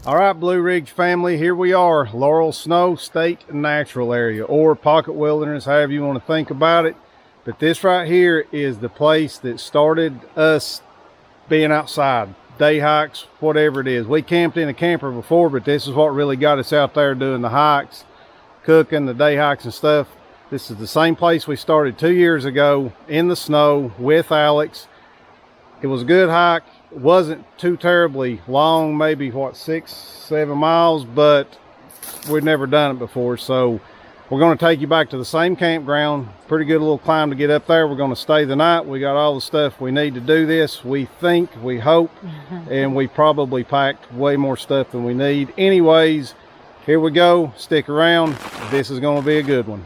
All right, Blue Ridge family, here we are, Laurel Snow State Natural Area, or Pocket Wilderness, however you want to think about it. But this right here is the place that started us being outside, day hikes, whatever it is. We camped in a camper before, but this is what really got us out there doing the hikes, cooking, the day hikes and stuff. This is the same place we started 2 years ago in the snow with Alex. It was a good hike. It wasn't too terribly long, maybe what, 6-7 miles, but we'd never done it before. So we're going to take you back to the same campground. Pretty good little climb to get up there. We're going to stay the night. We got all the stuff we need to do this, we think, we hope, and we probably packed way more stuff than we need. Anyways, here we go. Stick around. This is going to be a good one.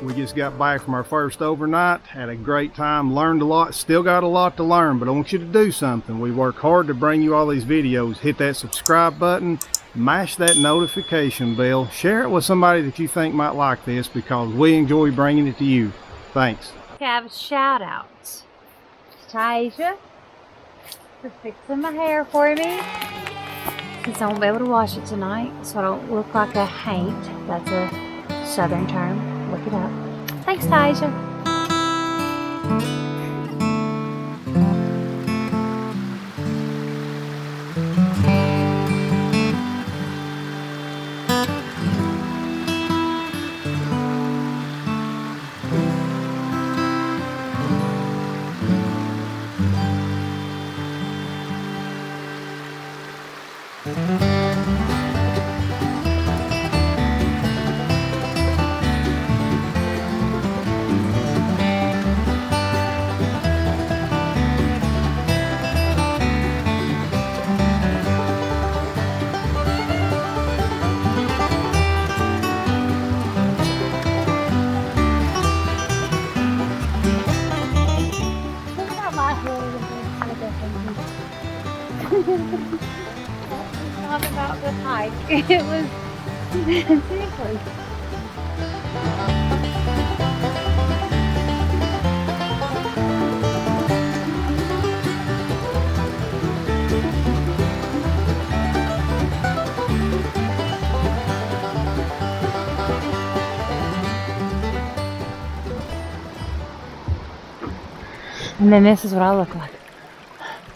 We just got back from our first overnight, had a great time, learned a lot, still got a lot to learn, but I want you to do something. We work hard to bring you all these videos. Hit that subscribe button, mash that notification bell, share it with somebody that you think might like this, because we enjoy bringing it to you. Thanks. Have shout outs. Tasia for fixing my hair for me, since I won't be able to wash it tonight, so I don't look like a haint. That's a southern term. Look it up. Thanks, Tasia. Talk about the hike. It was seriously. And then this is what I look like.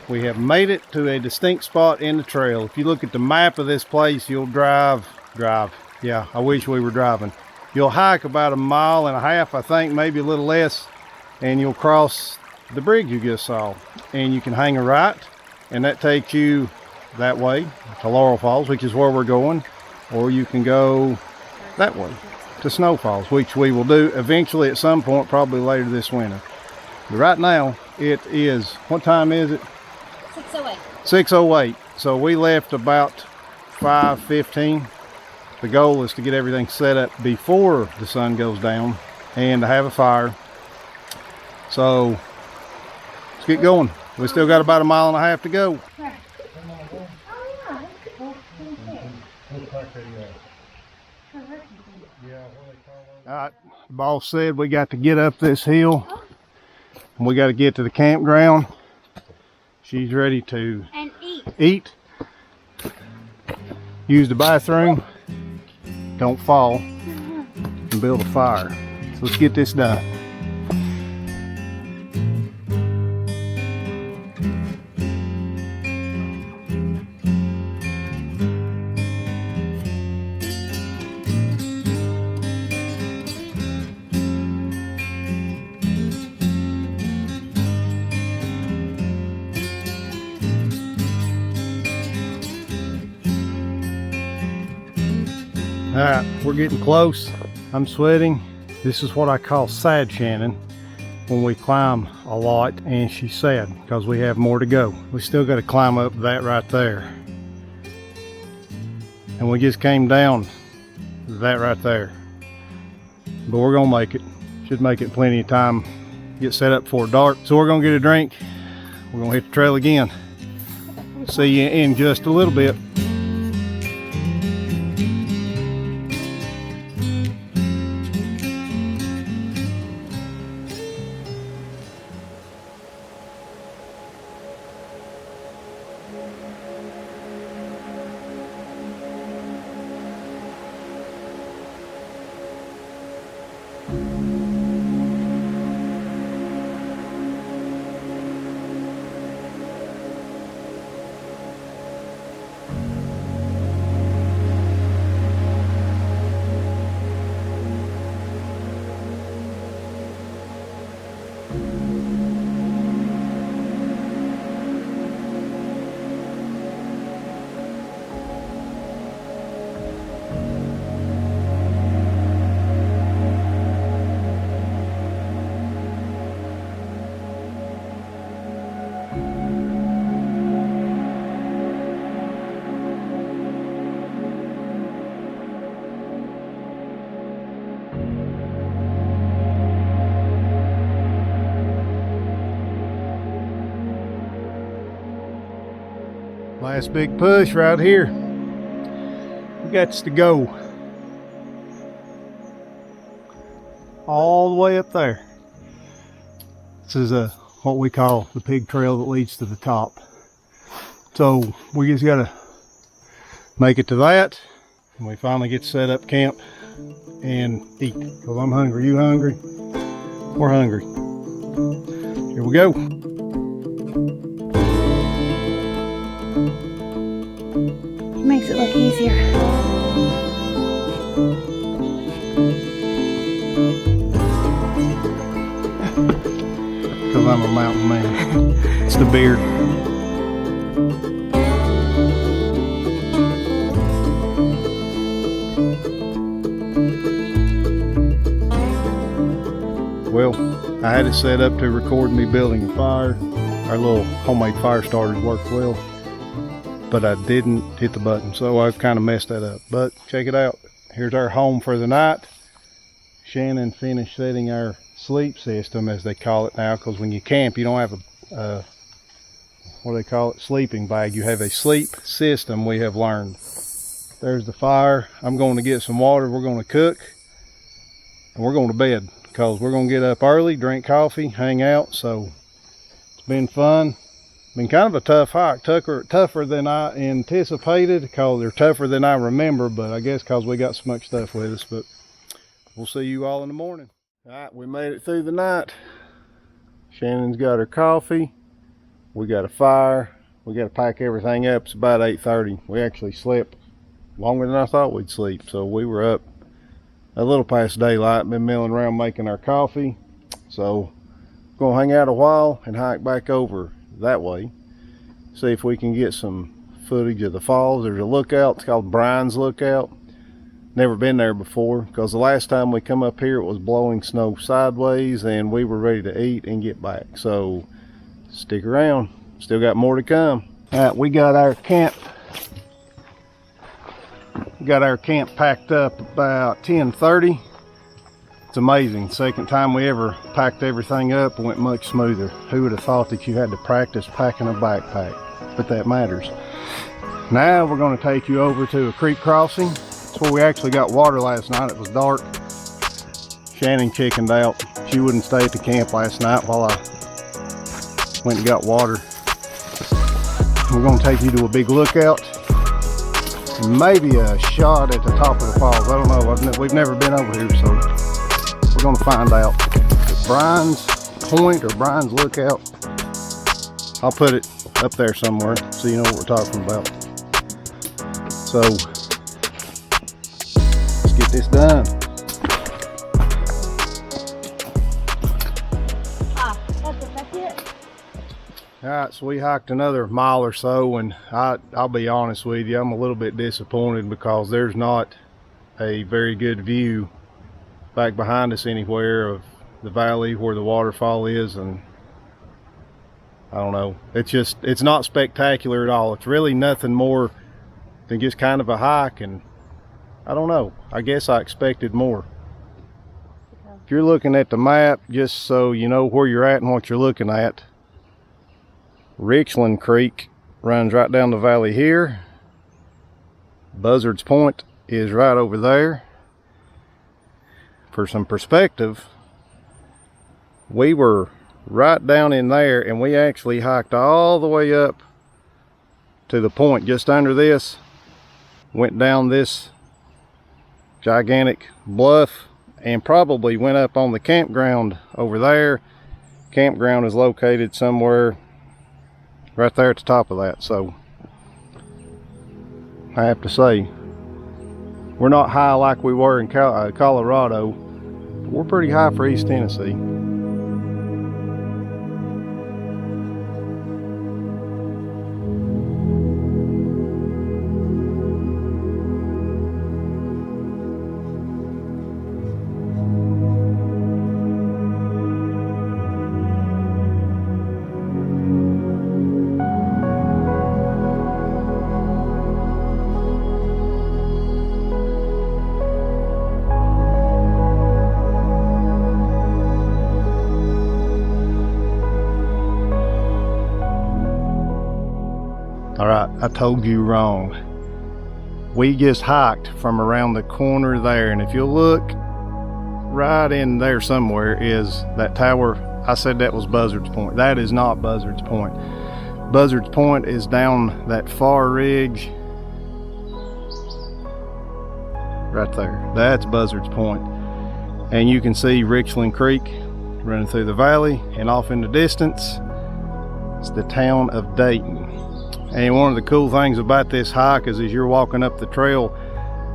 We have made it to a distinct spot in the trail. If you look at the map of this place, you'll drive. Yeah, I wish we were driving. You'll hike about 1.5 miles, I think, maybe a little less, and you'll cross the bridge you just saw. And you can hang a right, and that takes you that way to Laurel Falls, which is where we're going. Or you can go that way to Snow Falls, which we will do eventually at some point, probably later this winter. But right now, it is, what time is it? 6:08. 6:08. So we left about 5:15. The goal is to get everything set up before the sun goes down and to have a fire. So let's get going. We still got about 1.5 miles to go. All right, the boss said we got to get up this hill and we got to get to the campground. She's ready to eat, use the bathroom, don't fall, and build a fire. So let's get this done. All right, we're getting close. I'm sweating. This is what I call sad Shannon when we climb a lot, and she's sad because we have more to go. We still got to climb up that right there. and we just came down that right there. But we're gonna make it. Should make it plenty of time. Get set up before dark. So we're gonna get a drink. We're gonna hit the trail again. See you in just a little bit. Last big push right here. We got to go all the way up there. This is what we call the pig trail that leads to the top. So we just gotta make it to that, and we finally get to set up camp and eat. Cause I'm hungry. You hungry? We're hungry. Here we go. Makes it look easier. Because I'm a mountain man. It's the beard. Well, I had it set up to record me building a fire. Our little homemade fire starter worked well, but I didn't hit the button, so I kind of messed that up. But check it out. Here's our home for the night. Shannon finished setting our sleep system, as they call it now, because when you camp, you don't have a what do they call it, sleeping bag. You have a sleep system, we have learned. There's the fire. I'm going to get some water. We're going to cook, and we're going to bed, because we're going to get up early, drink coffee, hang out. So it's been fun. Been kind of a tough hike, tougher than I anticipated, because they're tougher than I remember, but I guess because we got so much stuff with us. But we'll see you all in the morning. All right, we made it through the night. Shannon's got her coffee. We got a fire. We got to pack everything up. It's about 8:30. We actually slept longer than I thought we'd sleep, so we were up a little past daylight. Been milling around making our coffee. So gonna hang out a while and hike back over that way, see if we can get some footage of the falls. There's a lookout, it's called Brian's Lookout. Never been there before, because the last time we come up here it was blowing snow sideways and we were ready to eat and get back. So stick around, still got more to come. All right, we got our camp packed up about 10:30. It's amazing. Second time we ever packed everything up, it went much smoother. Who would have thought that you had to practice packing a backpack? But that matters. Now we're going to take you over to a creek crossing. That's where we actually got water last night. It was dark. Shannon chickened out. She wouldn't stay at the camp last night while I went and got water. We're going to take you to a big lookout. Maybe a shot at the top of the falls. I don't know. We've never been over here, so we're going to find out. Brian's Point or Brian's Lookout. I'll put it up there somewhere so you know what we're talking about. So let's get this done. That's it. Alright, so we hiked another mile or so, and I'll be honest with you, I'm a little bit disappointed because there's not a very good view back behind us anywhere of the valley where the waterfall is, and I don't know, it's not spectacular at all. It's really nothing more than just kind of a hike, and I don't know, I guess I expected more. If you're looking at the map, just so you know where you're at and what you're looking at, Richland Creek runs right down the valley here. Buzzard's Point is right over there. For some perspective, we were right down in there, and we actually hiked all the way up to the point just under this, went down this gigantic bluff, and probably went up on the campground over there. Campground is located somewhere right there at the top of that. So I have to say, we're not high like we were in Colorado, but we're pretty high for East Tennessee. All right, I told you wrong. We just hiked from around the corner there, and if you look right in there somewhere is that tower. I said that was Buzzard's Point. That is not Buzzard's Point. Buzzard's Point is down that far ridge right there. That's Buzzard's Point. And you can see Richland Creek running through the valley, and off in the distance, it's the town of Dayton. And one of the cool things about this hike is as you're walking up the trail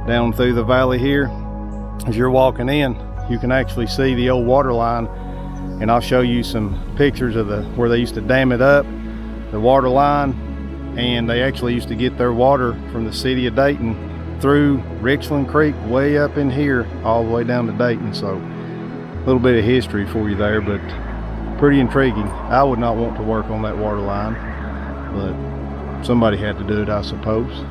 down through the valley here, as you're walking in, you can actually see the old water line. And I'll show you some pictures of where they used to dam it up, the water line, and they actually used to get their water from the city of Dayton through Richland Creek way up in here all the way down to Dayton. So a little bit of history for you there, but pretty intriguing. I would not want to work on that water line, but somebody had to do it, I suppose.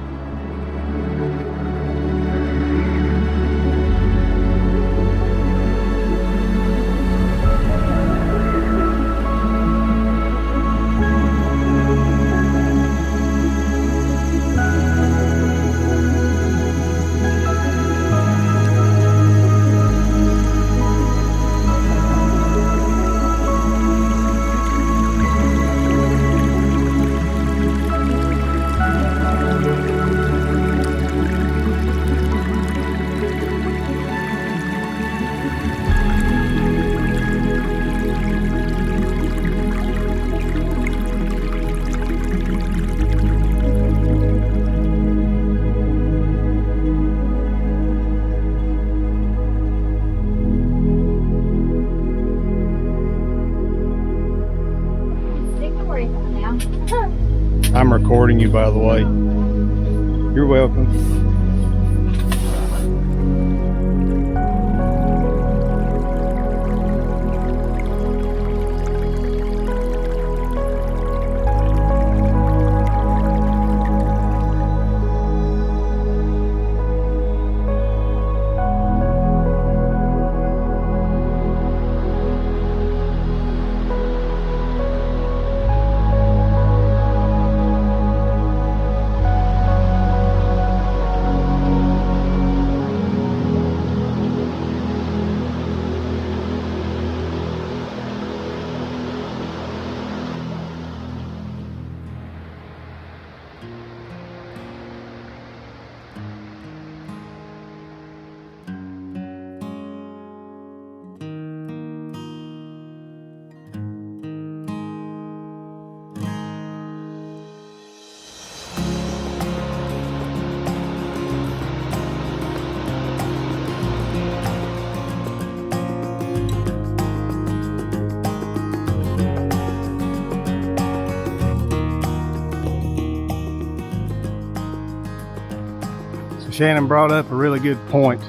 I'm recording you, by the way. You're welcome. Shannon brought up a really good point.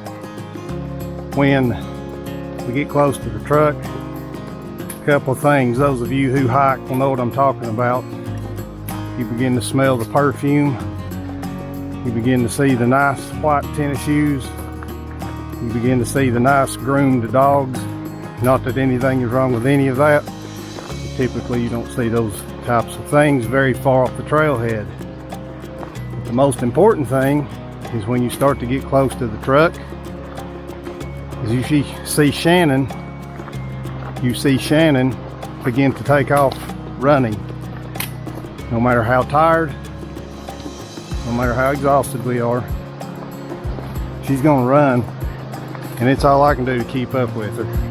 When we get close to the truck, a couple of things. Those of you who hike will know what I'm talking about. You begin to smell the perfume You begin to see the nice white tennis shoes. You begin to see the nice groomed dogs. Not that anything is wrong with any of that. Typically you don't see those types of things very far off the trailhead. But the most important thing is when you start to get close to the truck, as you see Shannon begin to take off running. No matter how tired, no matter how exhausted we are, she's gonna run, and it's all I can do to keep up with her.